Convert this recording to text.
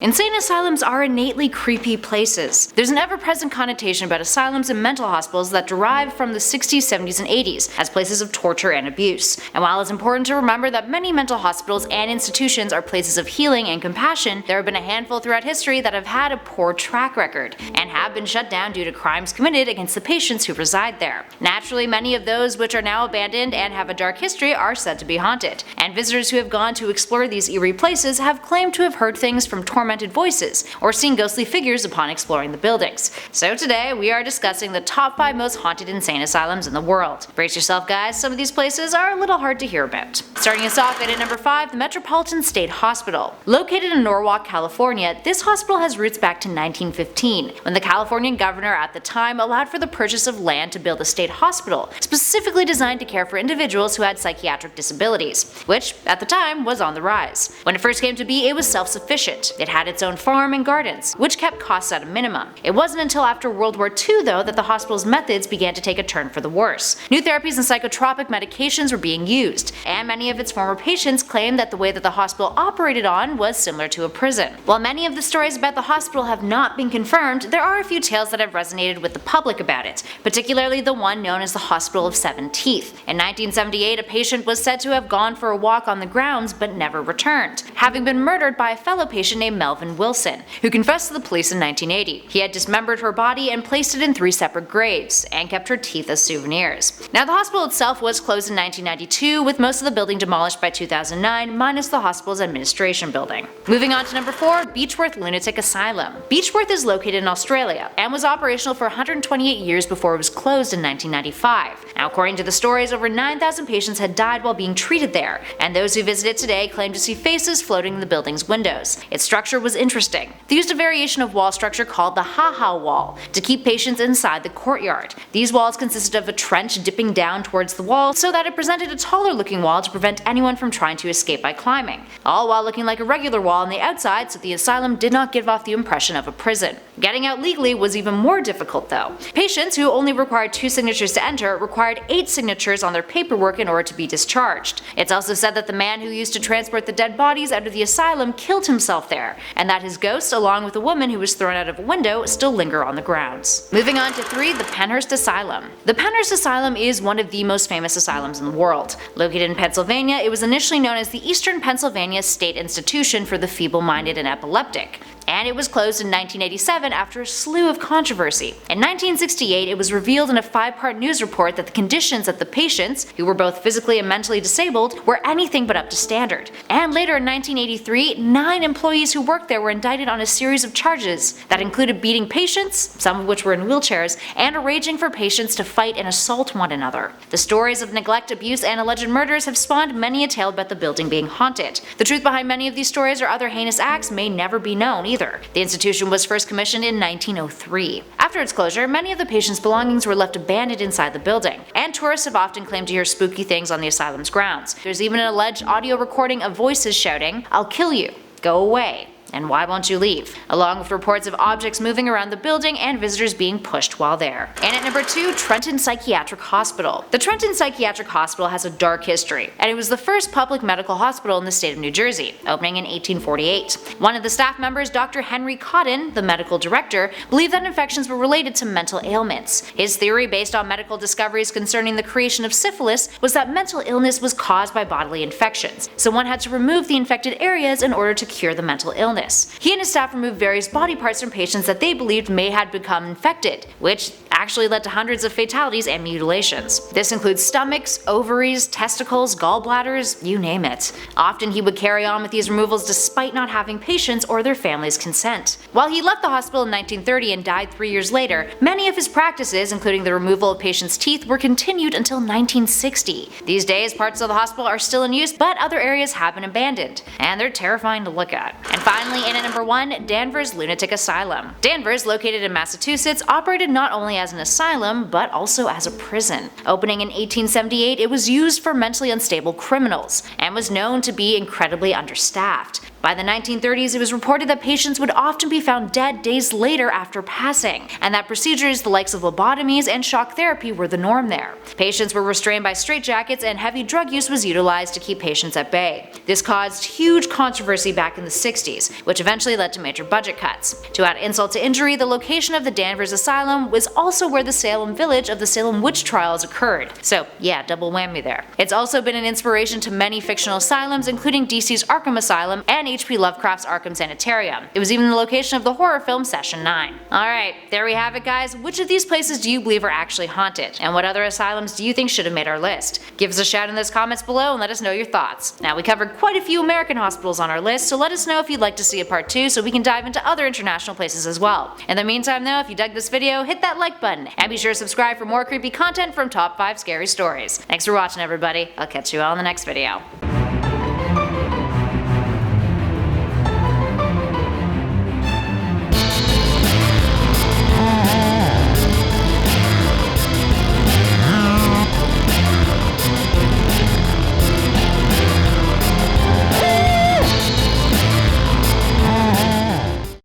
Insane asylums are innately creepy places. There's an ever-present connotation about asylums and mental hospitals that derive from the 60s, 70s, and 80s as places of torture and abuse. And while it's important to remember that many mental hospitals and institutions are places of healing and compassion, there have been a handful throughout history that have had a poor track record and have been shut down due to crimes committed against the patients who reside there. Naturally, many of those which are now abandoned and have a dark history are said to be haunted, and visitors who have gone to explore these eerie places have claimed to have heard things from tormented voices or seen ghostly figures upon exploring the buildings. So today we are discussing the top 5 most haunted insane asylums in the world. Brace yourself guys, some of these places are a little hard to hear about. Starting us off at number 5, the Metropolitan State Hospital. Located in Norwalk, California, this hospital has roots back to 1915, when the Californian governor at the time allowed for the purchase of land to build a state hospital, specifically designed to care for individuals who had psychiatric disabilities, which at the time was on the rise. When it first came to be, it was self-sufficient. It had its own farm and gardens, which kept costs at a minimum. It wasn't until after World War II, though, that the hospital's methods began to take a turn for the worse. New therapies and psychotropic medications were being used, and many of its former patients claimed that the way that the hospital operated on was similar to a prison. While many of the stories about the hospital have not been confirmed, there are a few tales that have resonated with the public about it, particularly the one known as the Hospital of Seven Teeth. In 1978, a patient was said to have gone for a walk on the grounds but never returned, having been murdered by a fellow patient named Melvin Wilson, who confessed to the police in 1980. He had dismembered her body and placed it in 3 separate graves, and kept her teeth as souvenirs. Now, the hospital itself was closed in 1992, with most of the building demolished by 2009, minus the hospital's administration building. Moving on to number 4, Beechworth Lunatic Asylum. Beechworth is located in Australia, and was operational for 128 years before it was closed in 1995. Now, according to the stories, over 9,000 patients had died while being treated there, and those who visit it today claim to see faces floating in the building's windows. Its structure was interesting. They used a variation of wall structure called the ha-ha wall to keep patients inside the courtyard. These walls consisted of a trench dipping down towards the wall so that it presented a taller looking wall to prevent anyone from trying to escape by climbing, all while looking like a regular wall on the outside, so the asylum did not give off the impression of a prison. Getting out legally was even more difficult though. Patients who only required 2 signatures to enter required 8 signatures on their paperwork in order to be discharged. It's also said that the man who used to transport the dead bodies out of the asylum killed himself there, and that his ghost, along with a woman who was thrown out of a window, still linger on the grounds. Moving on to 3, the Pennhurst Asylum. The Pennhurst Asylum is one of the most famous asylums in the world. Located in Pennsylvania, it was initially known as the Eastern Pennsylvania State Institution for the Feeble-Minded and Epileptic, and it was closed in 1987 after a slew of controversy. In 1968, it was revealed in a 5-part news report that the conditions of the patients, who were both physically and mentally disabled, were anything but up to standard. And later in 1983, 9 employees who worked there were indicted on a series of charges that included beating patients, some of which were in wheelchairs, and arranging for patients to fight and assault one another. The stories of neglect, abuse, and alleged murders have spawned many a tale about the building being haunted. The truth behind many of these stories or other heinous acts may never be known either. The institution was first commissioned in 1903. After its closure, many of the patients' belongings were left abandoned inside the building, and tourists have often claimed to hear spooky things on the asylum's grounds. There's even an alleged audio recording of voices shouting, "I'll kill you, go away, and why won't you leave?" along with reports of objects moving around the building and visitors being pushed while there. And at number 2, Trenton Psychiatric Hospital. The Trenton Psychiatric Hospital has a dark history, and it was the first public medical hospital in the state of New Jersey, opening in 1848. One of the staff members, Dr. Henry Cotton, the medical director, believed that infections were related to mental ailments. His theory, based on medical discoveries concerning the creation of syphilis, was that mental illness was caused by bodily infections, so one had to remove the infected areas in order to cure the mental illness. He and his staff removed various body parts from patients that they believed may have become infected, which actually led to hundreds of fatalities and mutilations. This includes stomachs, ovaries, testicles, gallbladders, you name it. Often he would carry on with these removals despite not having patients or their families' consent. While he left the hospital in 1930 and died 3 years later, many of his practices, including the removal of patients' teeth, were continued until 1960. These days, parts of the hospital are still in use, but other areas have been abandoned, and they're terrifying to look at. And finally, in at number 1, Danvers Lunatic Asylum. Danvers, located in Massachusetts, operated not only as an asylum, but also as a prison. Opening in 1878, it was used for mentally unstable criminals, and was known to be incredibly understaffed. By the 1930s, it was reported that patients would often be found dead days later after passing, and that procedures the likes of lobotomies and shock therapy were the norm there. Patients were restrained by straitjackets, and heavy drug use was utilized to keep patients at bay. This caused huge controversy back in the 60s, which eventually led to major budget cuts. To add insult to injury, the location of the Danvers Asylum was also where the Salem village of the Salem witch trials occurred. So yeah, double whammy there. It's also been an inspiration to many fictional asylums, including DC's Arkham Asylum and H.P. Lovecraft's Arkham Sanitarium. It was even the location of the horror film Session 9. Alright, there we have it guys. Which of these places do you believe are actually haunted? And what other asylums do you think should have made our list? Give us a shout in those comments below and let us know your thoughts. Now we covered quite a few American hospitals on our list, so let us know if you'd like to see a part 2 so we can dive into other international places as well. In the meantime though, if you dug this video, hit that like button, and be sure to subscribe for more creepy content from Top 5 Scary Stories. Thanks for watching everybody, I'll catch you all in the next video.